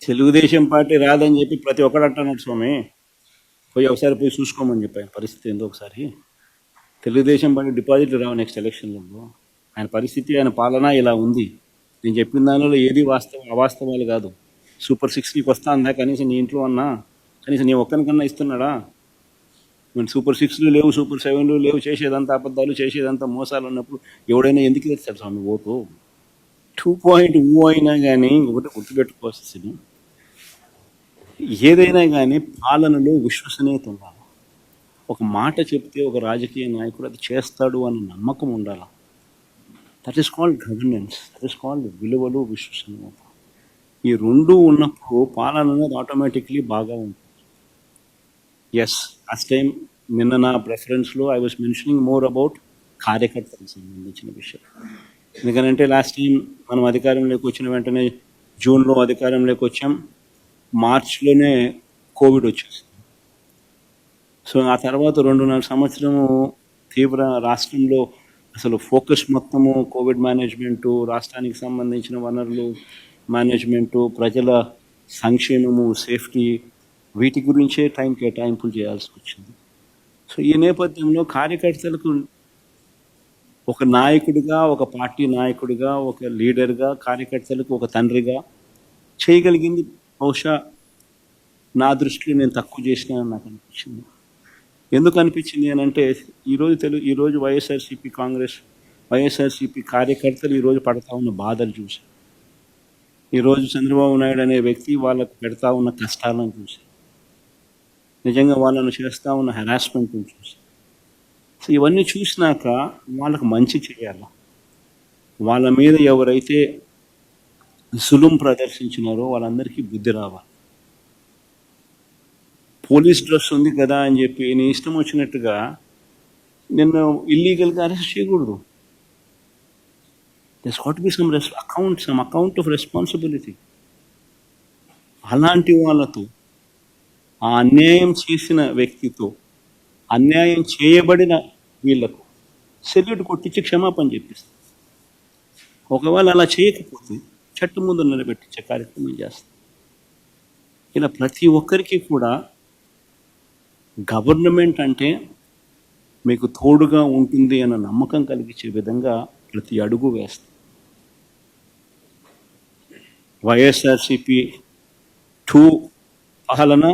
Telugu Desam party రాదని చెప్పి ప్రతి ఒక్కడు అంటున్నాడు స్వామి. ఒకసారి పోయి చూసుకోమని చెప్పాను పరిస్థితి ఏందో ఒకసారి. తెలుగుదేశం పార్టీ డిపాజిట్లు రావు నెక్స్ట్ ఎలక్షన్లో. ఆయన పరిస్థితి, ఆయన పాలన ఇలా ఉంది. నేను చెప్పిన దానిలో ఏది అవాస్తవాలు కాదు. సూపర్ 6 నీకు వస్తా అందా, కనీసం నీ ఇంట్లో అన్నా, కనీసం నీ ఒక్కరికన్నా ఇస్తున్నాడా? మన సూపర్ 6లు లేవు, సూపర్ 7లు లేవు, చేసేదంతా అబద్ధాలు, చేసేదంతా మోసాలు ఉన్నప్పుడు ఎవడైనా ఎందుకు తెచ్చాడు స్వామి ఓటు? 2.0 అయినా కానీ ఒకటి గుర్తుపెట్టుకోవాల్సింది, ఏదైనా కానీ పాలనలో విశ్వసనీయత ఉండాలి. ఒక మాట చెప్తే ఒక రాజకీయ నాయకుడు అది చేస్తాడు అన్న నమ్మకం ఉండాలి. That is called governance, that is called విలువలు, విశ్వసనీయత. ఈ రెండు ఉన్నప్పుడు పాలన అనేది ఆటోమేటిక్లీ బాగా ఉంటుంది. ఎస్, లాస్ట్ టైం నిన్న నా ప్రెఫరెన్స్లో I was mentioning more about కార్యకర్తలకు సంబంధించిన విషయం. ఎందుకంటే లాస్ట్ టైం మనం అధికారంలోకి వచ్చిన వెంటనే జూన్లో అధికారంలోకి వచ్చాం, మార్చ్లోనే కోవిడ్ వచ్చేసింది. సో ఆ తర్వాత 2.5 సంవత్సరము తీవ్ర రాష్ట్రంలో అసలు ఫోకస్ మొత్తము కోవిడ్ మేనేజ్మెంటు, రాష్ట్రానికి సంబంధించిన వనరులు మేనేజ్మెంటు, ప్రజల సంక్షేమము, సేఫ్టీ, వీటి గురించే టైం కేటాయింపులు చేయాల్సి వచ్చింది. సో ఈ నేపథ్యంలో కార్యకర్తలకు ఒక నాయకుడిగా, ఒక పార్టీ నాయకుడిగా, ఒక లీడర్గా, కార్యకర్తలకు ఒక తండ్రిగా చేయగలిగింది బహుశా నా దృష్టిలో నేను తక్కువ చేసినానని నాకు అనిపించింది. ఎందుకు అనిపించింది అని అంటే, ఈరోజు వైఎస్ఆర్సీపీ కాంగ్రెస్, వైఎస్ఆర్సీపీ కార్యకర్తలు ఈరోజు పడతా ఉన్న బాధలు చూసి, ఈరోజు చంద్రబాబు నాయుడు అనే వ్యక్తి వాళ్ళకు పెడతా ఉన్న కష్టాలను చూసి, నిజంగా వాళ్ళను చేస్తూ ఉన్న హెరాస్మెంట్ని చూసి, సో ఇవన్నీ చూసినాక వాళ్ళకు మంచి చేయాలి. వాళ్ళ మీద ఎవరైతే సులుం ప్రదర్శించినారో వాళ్ళందరికీ బుద్ధి రావాలి. పోలీస్ డ్రెస్ ఉంది కదా అని చెప్పి నీ ఇష్టం వచ్చినట్టుగా నిన్ను ఇల్లీగల్గా అరెస్ట్ చేయకూడదు. There's got to be some account of responsibility. అలాంటి వాళ్ళతో, ఆ అన్యాయం చేసిన వ్యక్తితో, అన్యాయం చేయబడిన వీళ్లకు సెల్యూట్ కొట్టించి క్షమాపణ చెప్పిస్తాం. ఒకవేళ అలా చేయకపోతే చట్టం ముందు నిలబెట్టించే కార్యక్రమం చేస్తాం. ఇలా ప్రతి ఒక్కరికి కూడా గవర్నమెంట్ అంటే మీకు తోడుగా ఉంటుంది అన్న నమ్మకం కలిగించే విధంగా ప్రతి అడుగు వేస్తాం. వైఎస్ఆర్సీపీ 2 పాలన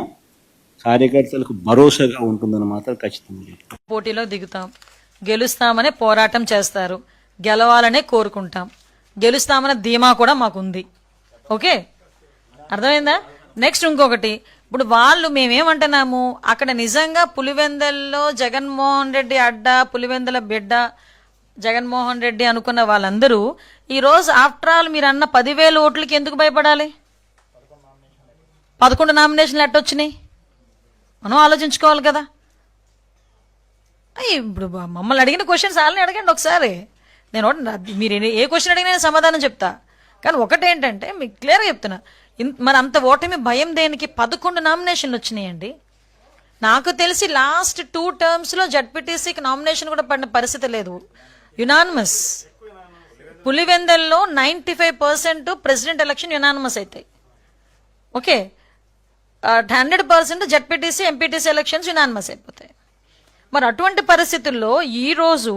కార్యకర్తలకు భరోసాగా ఉంటుందని మాత్రం ఖచ్చితంగా చెప్తాం. పోటీలో దిగుతాం, గెలుస్తామనే పోరాటం చేస్తారు, గెలవాలనే కోరుకుంటాం, గెలుస్తామనే ధీమా కూడా మాకుంది. ఓకే, అర్థమైందా? నెక్స్ట్ ఇంకొకటి, ఇప్పుడు వాళ్ళు మేమేమంటున్నాము, అక్కడ నిజంగా పులివెందల్లో జగన్మోహన్ రెడ్డి అడ్డ, పులివెందల బిడ్డ జగన్మోహన్ రెడ్డి అనుకున్న వాళ్ళందరూ ఈరోజు ఆఫ్టర్ ఆల్ మీరు అన్న 10,000 ఓట్లకి ఎందుకు భయపడాలి? 11 నామినేషన్లు ఎట్టొచ్చినాయి? మనం ఆలోచించుకోవాలి కదా. ఇప్పుడు మమ్మల్ని అడిగిన క్వశ్చన్స్ వాళ్ళని అడగండి ఒకసారి. నేను మీరు ఏ క్వశ్చన్ అడిగినా నేను సమాధానం చెప్తా. కానీ ఒకటేంటంటే మీకు క్లియర్గా చెప్తున్నా, మరి అంత ఓటమి భయం దేనికి? 11 నామినేషన్లు వచ్చినాయండి. నాకు తెలిసి లాస్ట్ 2 టర్మ్స్లో జడ్పీటీసీకి నామినేషన్ కూడా పడిన పరిస్థితి లేదు, యునానిమస్. పులివెందల్లో 95% ప్రెసిడెంట్ ఎలక్షన్ యునానిమస్ అవుతాయి. Okay, 100% ZPTC, MPTC elections unanimous అయిపోతాయి. మరి అటువంటి పరిస్థితుల్లో ఈరోజు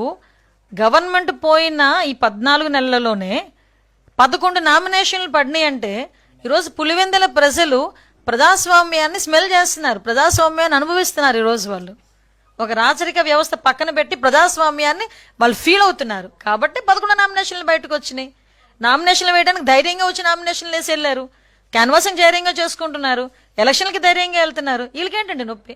గవర్నమెంట్ పోయిన ఈ 14 నెలలలోనే 11 నామినేషన్లు పడినాయి అంటే ఈరోజు పులివెందల ప్రజలు ప్రజాస్వామ్యాన్ని స్మెల్ చేస్తున్నారు, ప్రజాస్వామ్యాన్ని అనుభవిస్తున్నారు. ఈరోజు వాళ్ళు ఒక రాచరిక వ్యవస్థ పక్కన పెట్టి ప్రజాస్వామ్యాన్ని వాళ్ళు ఫీల్ అవుతున్నారు. కాబట్టి 11 నామినేషన్లు బయటకు వచ్చినాయి. నామినేషన్లు వేయడానికి ధైర్యంగా వచ్చి నామినేషన్లు వేసి వెళ్ళారు, క్యాన్వాసింగ్ ధైర్యంగా చేసుకుంటున్నారు, ఎలక్షన్లకి ధైర్యంగా వెళ్తున్నారు. వీళ్ళకేంటండి నొప్పి?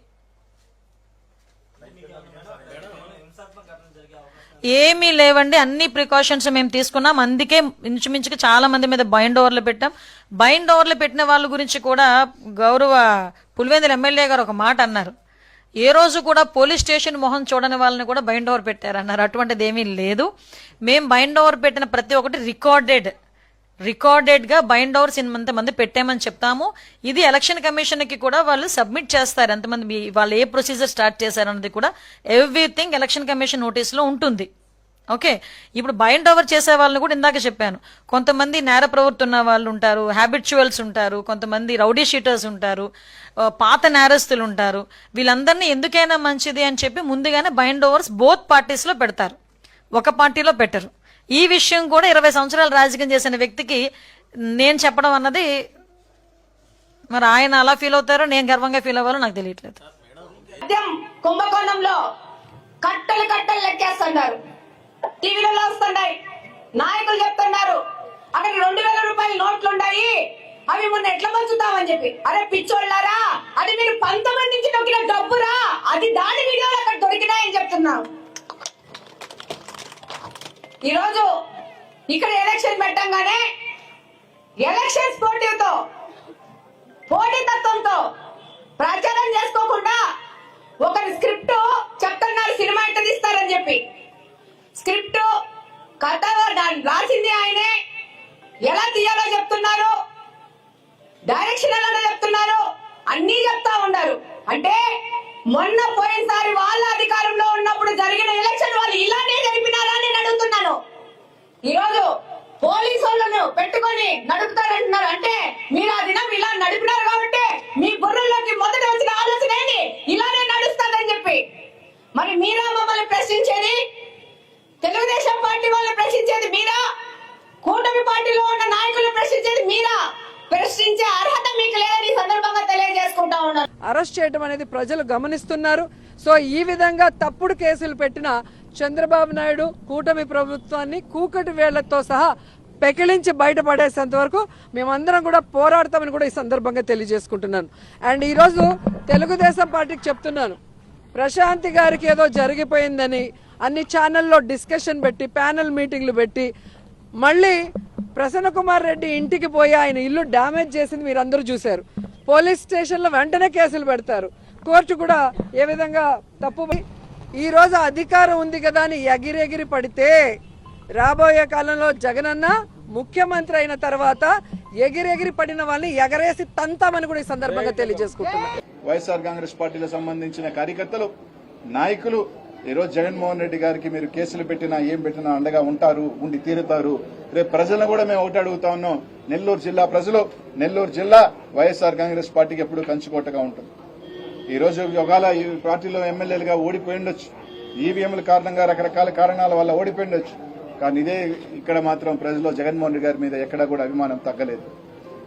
ఏమీ లేవండి, అన్ని ప్రికాషన్స్ మేము తీసుకున్నాం. అందుకే ఇంచుమించుగా చాలా మంది మీద బైండ్ ఓవర్లు పెట్టాం. బైండ్ ఓవర్లు పెట్టిన వాళ్ళ గురించి కూడా గౌరవ పులివెందుల ఎమ్మెల్యే గారు ఒక మాట అన్నారు, ఏ రోజు కూడా పోలీస్ స్టేషన్ మొహం చూడని వాళ్ళని కూడా బైండ్ ఓవర్ పెట్టారన్నారు. అటువంటిది ఏమీ లేదు. మేము బైండ్ ఓవర్ పెట్టిన ప్రతి ఒక్కటి రికార్డెడ్గా బైండ్ ఓవర్స్ ఇంతమంది పెట్టామని చెప్తాము. ఇది ఎలక్షన్ కమిషన్కి కూడా వాళ్ళు సబ్మిట్ చేస్తారు, ఎంతమంది వాళ్ళు ఏ ప్రొసీజర్ స్టార్ట్ చేశారన్నది కూడా ఎవ్రీథింగ్ ఎలక్షన్ కమిషన్ నోటీస్లో ఉంటుంది. ఓకే, ఇప్పుడు బైండ్ ఓవర్ చేసే వాళ్ళని కూడా ఇందాక చెప్పాను. కొంతమంది నేర ప్రవృత్తి ఉన్న వాళ్ళు ఉంటారు, హ్యాబిచువల్స్ ఉంటారు, కొంతమంది రౌడీ షీటర్స్ ఉంటారు, పాత నేరస్తులు ఉంటారు. వీళ్ళందరినీ ఎందుకైనా మంచిది అని చెప్పి ముందుగానే బైండ్ ఓవర్స్ బోత్ పార్టీస్ లో పెడతారు, ఒక పార్టీలో పెట్టరు. ఈ విషయం కూడా 20 సంవత్సరాలు రాజకీయం చేసిన వ్యక్తికి నేను చెప్పడం అన్నది, మరి ఆయన అలా ఫీల్ అవుతారో నేను గర్వంగా ఫీల్ అవ్వాలో నాకు తెలియట్లేదు. కుంభకోణంలో కట్టలు కట్టలు లెక్కేస్తున్నారు, టీవీలలో వస్తున్నాయి, నాయకులు చెప్తున్నారు అక్కడ 2000 రూపాయల నోట్లు ఉన్నాయి, అవి మొన్న ఎట్లా పంచుతామని చెప్పి. అరే పిచ్చోళ్ళారా, అది మీరు 19 నుంచి నొక్కిన డబ్బురా, అది దాని వీడియోలు అక్కడ దొరికినాయని చెప్తున్నాం. ఈరోజు ఇక్కడ ఎలక్షన్ పెట్టంగానే ఎలక్షన్ స్పోర్టివ్తో పోటీతత్వంతో ప్రచారం చేసుకోకుండా ఒకరి స్క్రిప్ట్ చెప్తున్నారు, సినిమా ఎట్ట తీస్తారని చెప్పి. స్క్రిప్ట్ కథ రాసింది ఆయనే, ఎలా తీయాలో చెప్తున్నారు, డైరెక్షన్ ఎలా చెప్తున్నారు, అన్ని చెప్తా ఉన్నారు. అంటే మొన్న పోయినసారి వాళ్ళ అధికారంలో ఉన్నప్పుడు జరిగిన ఎలక్షన్ వాళ్ళు ఇలానే జరిపినారా అని నేను అడుగుతున్నాను. ఈరోజు పోలీసు వాళ్ళను పెట్టుకొని నడుపుతారంటున్నారు. అంటే మీరు ఆ దినం ఇలా నడిపినారు కాబట్టి మీ బుర్రలోకి మొదట వచ్చిన ఆలోచన ఏంటి, ఇలానే నడుస్తాదని చెప్పి. మరి మీరా మమ్మల్ని ప్రశ్నించేది, తెలుగుదేశం పార్టీ వాళ్ళని ప్రశ్నించేది మీరా, కూటమి పార్టీలో ఉన్న నాయకులను ప్రశ్నించేది మీరా. ప్రశ్నించే అర్హత మీకు లేదని సందర్భంగా తెలియజేసుకుంటా ఉన్నారు. అరెస్ట్ చేయడం అనేది ప్రజలు గమనిస్తున్నారు. సో ఈ విధంగా తప్పుడు కేసులు పెట్టిన చంద్రబాబు నాయుడు కూటమి ప్రభుత్వాన్ని కూకటి వేళ్లతో సహా పెకిలించి బయటపడేసేంత వరకు మేమందరం కూడా పోరాడతామని కూడా ఈ సందర్భంగా తెలియజేసుకుంటున్నాను. అండ్ ఈరోజు తెలుగుదేశం పార్టీకి చెప్తున్నాను, ప్రశాంతి గారికి ఏదో జరిగిపోయిందని అన్ని ఛానల్లో డిస్కషన్ పెట్టి ప్యానెల్ మీటింగ్లు పెట్టి మళ్ళీ ప్రసన్న కుమార్ రెడ్డి ఇంటికి పోయి ఆయన ఇల్లు డ్యామేజ్ చేసింది మీరు అందరూ చూశారు. పోలీస్ స్టేషన్లో వెంటనే కేసులు పెడతారు, కోర్టు కూడా ఏ విధంగా తప్పు. ఈ రోజు అధికారం ఉంది కదా అని ఎగిరెగిరి పడితే రాబోయే కాలంలో జగనన్న ముఖ్యమంత్రి అయిన తర్వాత ఎగిరెగిరి పడిన వాళ్ళని ఎగరేసి తంతామని కూడా ఈ సందర్భంగా తెలియజేసుకుంటున్నారు. వైఎస్ఆర్ కాంగ్రెస్ పార్టీలకు సంబంధించిన కార్యకర్తలు, నాయకులు ఈరోజు జగన్మోహన్ రెడ్డి గారికి మీరు కేసులు పెట్టినా ఏం పెట్టినా అండగా ఉంటారు, ఉండి తీరుతారు. రేపు ప్రజలను కూడా మేము ఒకటి అడుగుతా ఉన్నాం, నెల్లూరు జిల్లా ప్రజలు, నెల్లూరు జిల్లా వైఎస్ఆర్ కాంగ్రెస్ పార్టీకి ఎప్పుడు కంచుకోటగా ఉంటుంది. ఈ రోజు ఒకవేళ ఈ పార్టీలో ఎమ్మెల్యేలుగా ఓడిపోయి ఉండొచ్చు, ఈవీఎంల కారణంగా రకరకాల కారణాల వల్ల ఓడిపోయి ఉండొచ్చు. కానీ ఇదే ఇక్కడ మాత్రం ప్రజల్లో జగన్మోహన్ రెడ్డి గారి మీద ఎక్కడా కూడా అభిమానం తగ్గలేదు.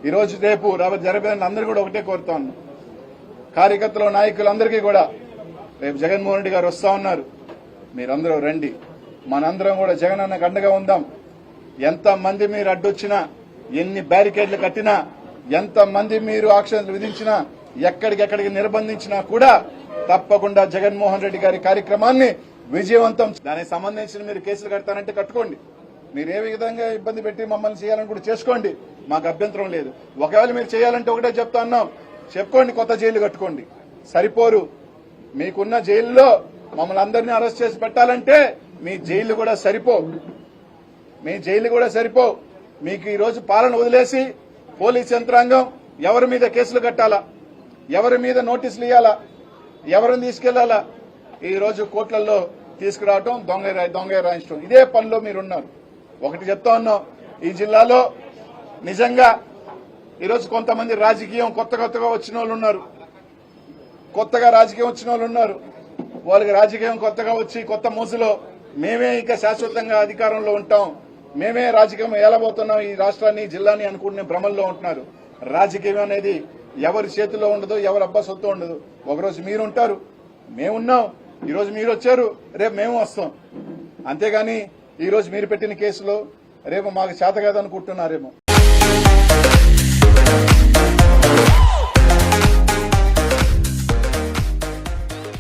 ఈ రోజు రేపు జరగబోయే అందరూ కూడా ఒకటే కోరుతా ఉన్నాం, కార్యకర్తలు, నాయకులందరికీ కూడా రేపు జగన్మోహన్ రెడ్డి గారు వస్తా ఉన్నారు, మీరందరూ రండి, మనందరం కూడా జగన్ అన్నకు అండగా ఉందాం. ఎంతమంది మీరు అడ్డొచ్చినా, ఎన్ని బ్యారికేడ్లు కట్టినా, ఎంతమంది మీరు ఆంక్షలు విధించినా, ఎక్కడికెక్కడికి నిర్బంధించినా కూడా తప్పకుండా జగన్మోహన్ రెడ్డి గారి కార్యక్రమాన్ని విజయవంతం. దానికి సంబంధించిన మీరు కేసులు కడతానంటే కట్టుకోండి, మీరు ఏ విధంగా ఇబ్బంది పెట్టి మమ్మల్ని చేయాలని కూడా చేసుకోండి, మాకు అభ్యంతరం లేదు. ఒకవేళ మీరు చేయాలంటే ఒకటే చెప్తా ఉన్నాం, చెప్పుకోండి, కొత్త జైలు కట్టుకోండి, సరిపోరు. మీకున్న జైల్లో మమ్మల్ని అందరినీ అరెస్ట్ చేసి పెట్టాలంటే మీ జైలు కూడా సరిపోవు, మీ జైలు కూడా సరిపోవు. మీకు ఈ రోజు పాలన వదిలేసి పోలీస్ యంత్రాంగం ఎవరి మీద కేసులు కట్టాలా, ఎవరి మీద నోటీసులు ఇవ్వాలా, ఎవరిని తీసుకెళ్లాలా, ఈ రోజు కోర్టులలో తీసుకురావటం, దొంగ రాయించడం, ఇదే పనిలో మీరున్నారు. ఒకటి చెప్తా ఉన్నాం, ఈ జిల్లాలో నిజంగా ఈరోజు కొంతమంది రాజకీయం కొత్తగా వచ్చిన వాళ్ళు ఉన్నారు, కొత్తగా రాజకీయం వచ్చిన వాళ్ళు ఉన్నారు. వాళ్ళకి రాజకీయం కొత్తగా వచ్చి కొత్త మూసులో మేమే ఇక శాశ్వతంగా అధికారంలో ఉంటాం, మేమే రాజకీయం ఏలబోతున్నాం ఈ రాష్ట్రాన్ని, జిల్లాని అనుకునే భ్రమల్లో ఉంటున్నారు. రాజకీయం అనేది ఎవరి చేతిలో ఉండదు, ఎవరి అబ్బా సొత్తు ఉండదు. ఒకరోజు మీరుంటారు, మేమున్నాం, ఈరోజు మీరు వచ్చారు, రేపు మేము వస్తాం. అంతేగాని ఈరోజు మీరు పెట్టిన కేసులో రేపు మాకు చేత కాదనుకుంటున్నారేమో.